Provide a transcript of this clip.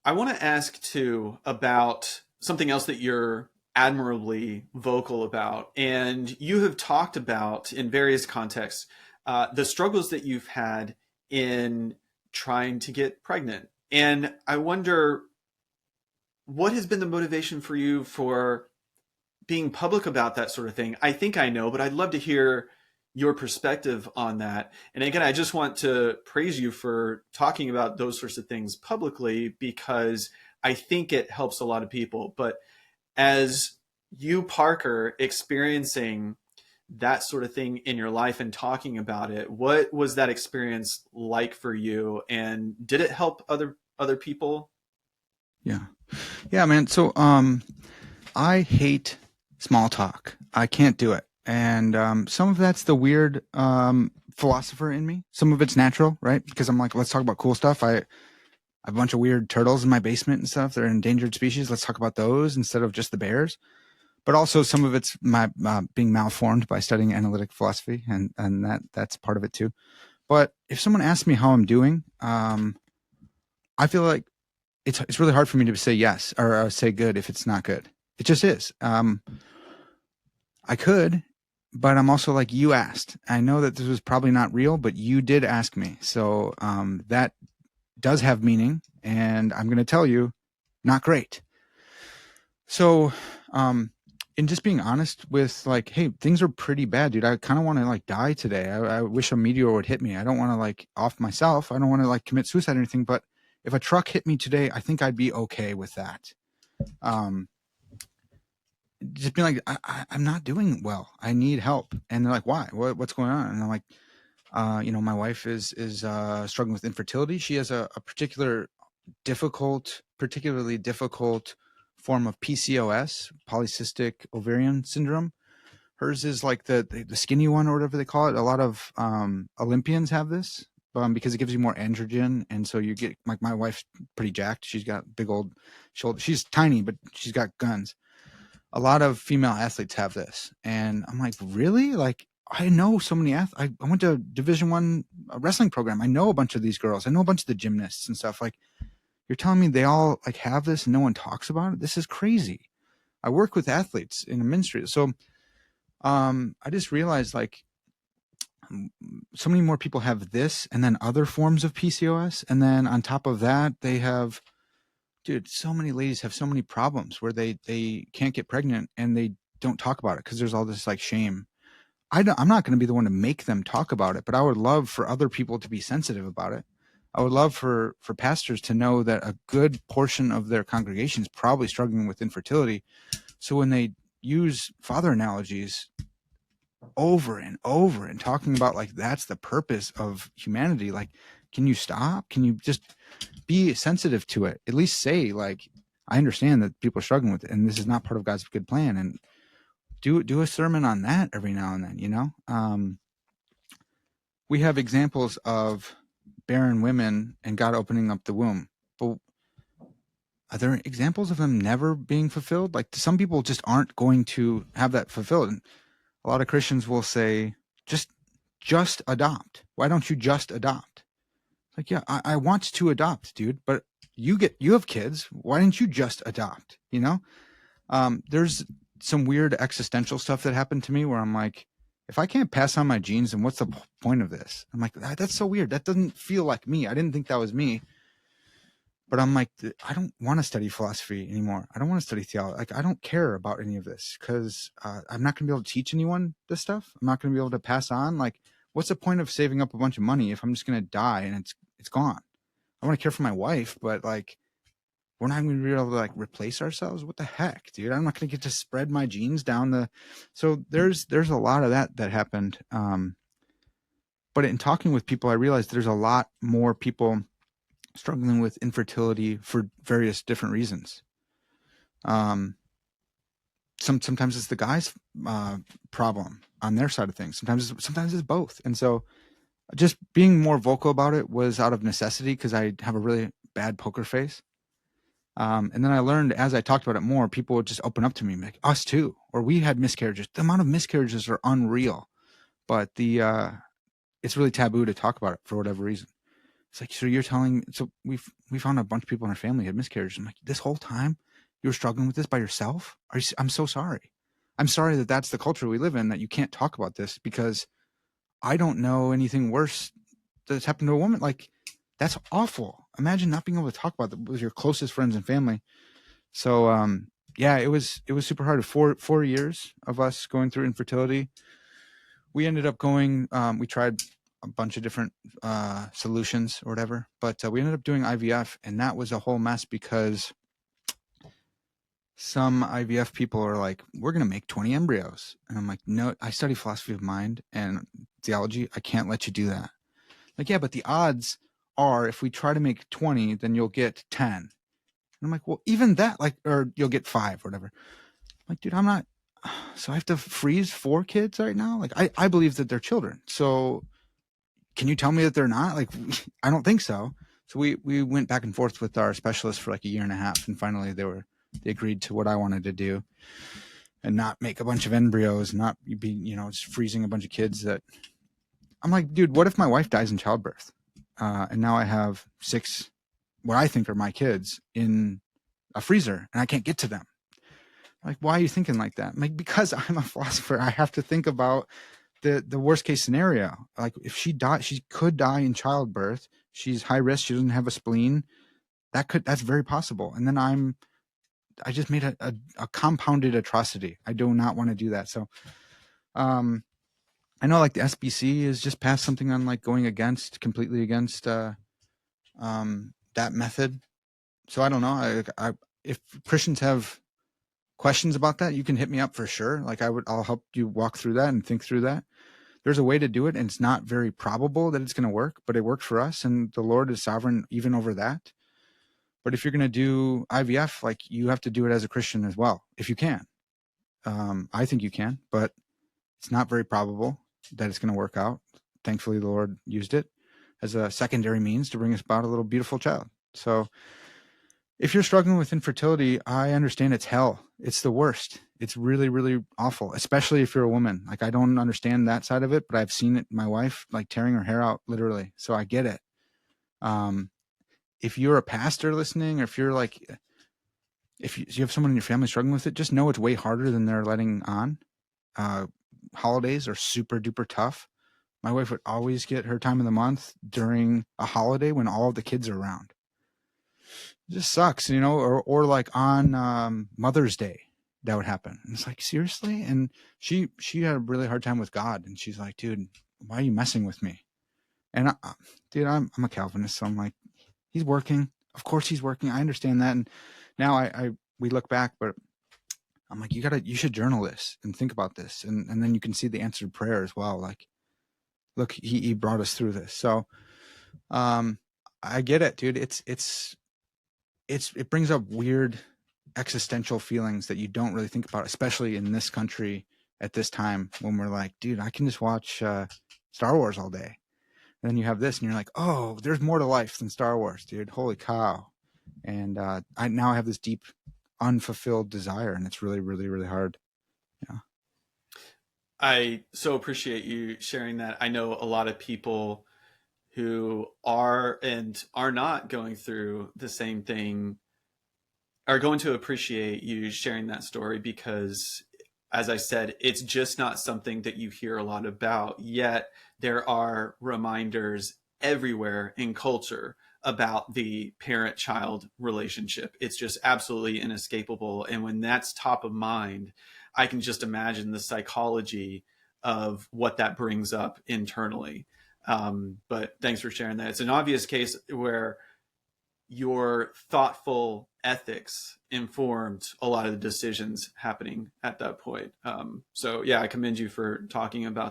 I want to ask too about something else that you're admirably vocal about. And you have talked about in various contexts the struggles that you've had in trying to get pregnant. And I wonder what has been the motivation for you for being public about that sort of thing? I think I know, but I'd love to hear your perspective on that. And again, I just want to praise you for talking about those sorts of things publicly because I think it helps a lot of people. But as you, Parker, experiencing that sort of thing in your life and talking about it, what was that experience like for you? And did it help other people? Yeah. Yeah, man. So, I hate small talk. I can't do it. And some of that's the weird philosopher in me. Some of it's natural, right? Because I'm like, let's talk about cool stuff. I have a bunch of weird turtles in my basement and stuff. They're endangered species. Let's talk about those instead of just the bears. But also some of it's my being malformed by studying analytic philosophy, and that's part of it too. But if someone asks me how I'm doing, I feel like it's really hard for me to say yes or say good if it's not good. It just is. I could, but I'm also like, you asked. I know that this was probably not real, but you did ask me. So that does have meaning, and I'm going to tell you, not great. So in just being honest with like, hey, things are pretty bad, dude. I kind of want to like die today. I wish a meteor would hit me. I don't want to like off myself. I don't want to like commit suicide or anything, but if a truck hit me today, I think I'd be okay with that. Um, just being like, I'm not doing well. I need help. And they're like, why? What's going on? And I'm like, my wife is struggling with infertility. She has a particularly difficult form of PCOS, polycystic ovarian syndrome. Hers is like the skinny one or whatever they call it. A lot of Olympians have this because it gives you more androgen, and so you get like my wife's pretty jacked. She's got big old shoulders. She's tiny, but she's got guns. A lot of female athletes have this, and I'm like, really? Like, I know so many athletes. I went to a Division I wrestling program. I know a bunch of these girls. I know a bunch of the gymnasts and stuff. Like, you're telling me they all like have this and no one talks about it? This is crazy. I work with athletes in a ministry, so I just realized like so many more people have this, and then other forms of PCOS, and then on top of that, they have. Dude, so many ladies have so many problems where they can't get pregnant and they don't talk about it because there's all this like shame. I'm not going to be the one to make them talk about it, but I would love for other people to be sensitive about it. I would love for pastors to know that a good portion of their congregation is probably struggling with infertility. So when they use father analogies over and over and talking about like that's the purpose of humanity, like, can you stop? Can you just be sensitive to it? At least say like, I understand that people are struggling with it and this is not part of God's good plan, and do a sermon on that every now and then. We have examples of barren women and God opening up the womb, but are there examples of them never being fulfilled? Like, some people just aren't going to have that fulfilled, and a lot of Christians will say, just adopt. Why don't you just adopt? Like, yeah, I want to adopt, dude, but you have kids. Why didn't you just adopt? There's some weird existential stuff that happened to me where I'm like, if I can't pass on my genes, then what's the point of this? I'm like, that's so weird. That doesn't feel like me. I didn't think that was me. But I'm like, I don't want to study philosophy anymore. I don't want to study theology. Like, I don't care about any of this because I'm not going to be able to teach anyone this stuff. I'm not going to be able to pass on. Like, what's the point of saving up a bunch of money if I'm just going to die and it's gone? I want to care for my wife, but like, we're not going to be able to like replace ourselves. What the heck, dude? I'm not going to get to spread my genes down the. So there's a lot of that happened. But in talking with people, I realized there's a lot more people struggling with infertility for various different reasons. Sometimes it's the guy's problem on their side of things. Sometimes it's both. And so just being more vocal about it was out of necessity because I have a really bad poker face. And then I learned as I talked about it more, people would just open up to me, like, us too, or we had miscarriages. The amount of miscarriages are unreal, but it's really taboo to talk about it for whatever reason. It's like, so you're telling, so we found a bunch of people in our family had miscarriages. I'm like, this whole time you were struggling with this by yourself? I'm so sorry. I'm sorry that that's the culture we live in, that you can't talk about this, because I don't know anything worse that's happened to a woman. Like, that's awful. Imagine not being able to talk about it with your closest friends and family. So, yeah, it was super hard. 4 years of us going through infertility. We ended up going, we tried a bunch of different solutions or whatever, but we ended up doing IVF, and that was a whole mess because some IVF people are like, we're going to make 20 embryos. And I'm like, no, I study philosophy of mind and theology. I can't let you do that. Like, yeah, but the odds are if we try to make 20, then you'll get 10. And I'm like, well, even that, like, or you'll get 5 or whatever. I'm like, dude, I'm not, so I have to freeze 4 kids right now? Like, I believe that they're children. So can you tell me that they're not? Like, I don't think so. So we went back and forth with our specialist for like a year and a half, and finally they agreed to what I wanted to do, and not make a bunch of embryos, not be, just freezing a bunch of kids. That I'm like, dude, what if my wife dies in childbirth, and now I have 6 what I think are my kids in a freezer, and I can't get to them? Like, why are you thinking like that? I'm like, because I'm a philosopher. I have to think about the worst case scenario. Like, if she could die in childbirth. She's high risk. She doesn't have a spleen. That's very possible. And then I just made a compounded atrocity. I do not want to do that. So, I know like the SBC has just passed something on like going completely against that method. So I don't know. If Christians have questions about that, you can hit me up for sure. Like, I'll help you walk through that and think through that. There's a way to do it, and it's not very probable that it's going to work, but it worked for us, and the Lord is sovereign even over that. But if you're going to do IVF, like, you have to do it as a Christian as well, if you can. I think you can, but it's not very probable that it's going to work out. Thankfully, the Lord used it as a secondary means to bring us about a little beautiful child. So if you're struggling with infertility, I understand it's hell. It's the worst. It's really, really awful, especially if you're a woman. Like, I don't understand that side of it, but I've seen it. My wife, like, tearing her hair out, literally. So I get it. If you're a pastor listening, or if you're like, if you have someone in your family struggling with it, just know it's way harder than they're letting on. Holidays are super duper tough. My wife would always get her time of the month during a holiday when all of the kids are around. It just sucks, or like on Mother's Day, that would happen. And it's like, seriously? And she had a really hard time with God, and she's like, dude, why are you messing with me? And dude, I'm a Calvinist, so I'm like, he's working. Of course he's working. I understand that. And now we look back, but I'm like, you should journal this and think about this, and then you can see the answered prayer as well. Like, look, he brought us through this. So I get it, dude. It brings up weird existential feelings that you don't really think about, especially in this country at this time, when we're like, dude, I can just watch Star Wars all day. And then you have this, and you're like, oh, there's more to life than Star Wars, dude. Holy cow. And I now have this deep unfulfilled desire, and it's really, really, really hard. Yeah. I so appreciate you sharing that. I know a lot of people who are and are not going through the same thing are going to appreciate you sharing that story, because, as I said, it's just not something that you hear a lot about. Yet there are reminders everywhere in culture about the parent child relationship. It's just absolutely inescapable. And when that's top of mind, I can just imagine the psychology of what that brings up internally. But thanks for sharing that. It's an obvious case where your thoughtful ethics informed a lot of the decisions happening at that point. So yeah, I commend you for talking about